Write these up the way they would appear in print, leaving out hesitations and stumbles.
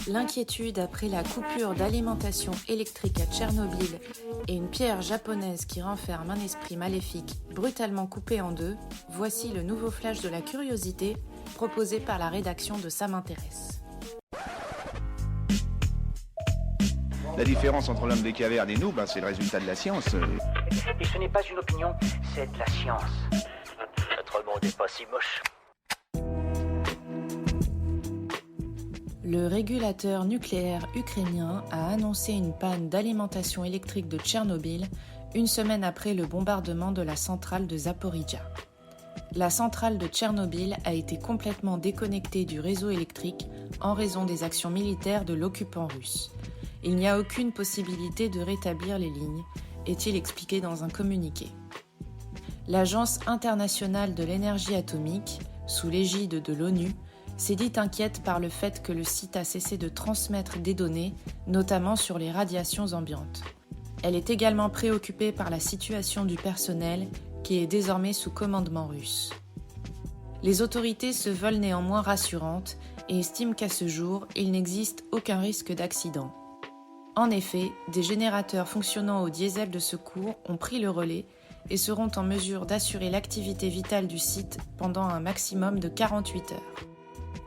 L'inquiétude après la coupure d'alimentation électrique à Tchernobyl et une pierre japonaise qui renferme un esprit maléfique brutalement coupé en deux, voici le nouveau flash de la curiosité proposé par la rédaction de Ça m'intéresse. La différence entre l'homme des cavernes et nous, c'est le résultat de la science. Et ce n'est pas une opinion, c'est de la science. Notre monde n'est pas si moche. Le régulateur nucléaire ukrainien a annoncé une panne d'alimentation électrique de Tchernobyl une semaine après le bombardement de la centrale de Zaporijia. La centrale de Tchernobyl a été complètement déconnectée du réseau électrique en raison des actions militaires de l'occupant russe. Il n'y a aucune possibilité de rétablir les lignes, est-il expliqué dans un communiqué. L'Agence internationale de l'énergie atomique, sous l'égide de l'ONU, s'est dite inquiète par le fait que le site a cessé de transmettre des données, notamment sur les radiations ambiantes. Elle est également préoccupée par la situation du personnel qui est désormais sous commandement russe. Les autorités se veulent néanmoins rassurantes et estiment qu'à ce jour, il n'existe aucun risque d'accident. En effet, des générateurs fonctionnant au diesel de secours ont pris le relais et seront en mesure d'assurer l'activité vitale du site pendant un maximum de 48 heures.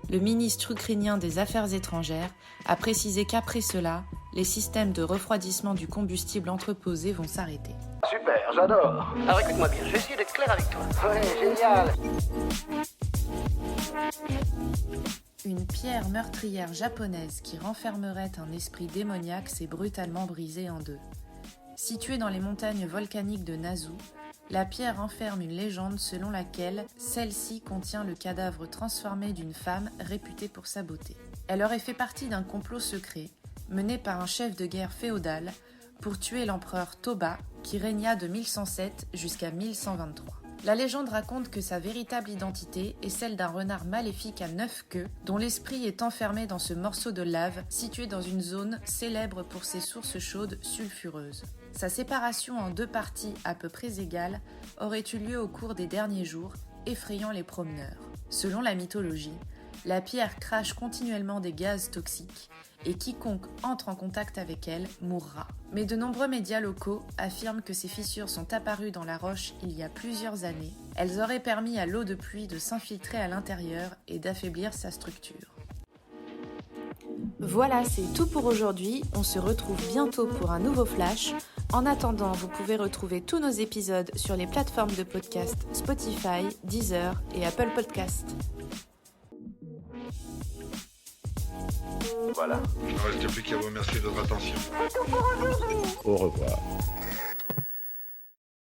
Le ministre ukrainien des Affaires étrangères a précisé qu'après cela, les systèmes de refroidissement du combustible entreposé vont s'arrêter. Super, j'adore. Alors écoute-moi bien, je vais essayer d'être clair avec toi. Ouais, génial. Une pierre meurtrière japonaise qui renfermerait un esprit démoniaque s'est brutalement brisée en deux. Située dans les montagnes volcaniques de Nasu, la pierre renferme une légende selon laquelle celle-ci contient le cadavre transformé d'une femme réputée pour sa beauté. Elle aurait fait partie d'un complot secret mené par un chef de guerre féodal pour tuer l'empereur Toba qui régna de 1107 jusqu'à 1123. La légende raconte que sa véritable identité est celle d'un renard maléfique à 9 queues dont l'esprit est enfermé dans ce morceau de lave situé dans une zone célèbre pour ses sources chaudes sulfureuses. Sa séparation en deux parties à peu près égales aurait eu lieu au cours des derniers jours, effrayant les promeneurs. Selon la mythologie, la pierre crache continuellement des gaz toxiques et quiconque entre en contact avec elle mourra. Mais de nombreux médias locaux affirment que ces fissures sont apparues dans la roche il y a plusieurs années. Elles auraient permis à l'eau de pluie de s'infiltrer à l'intérieur et d'affaiblir sa structure. Voilà, c'est tout pour aujourd'hui. On se retrouve bientôt pour un nouveau flash. En attendant, vous pouvez retrouver tous nos épisodes sur les plateformes de podcast Spotify, Deezer et Apple Podcasts. Voilà. Il ne reste plus qu'à vous remercier de votre attention. Au revoir.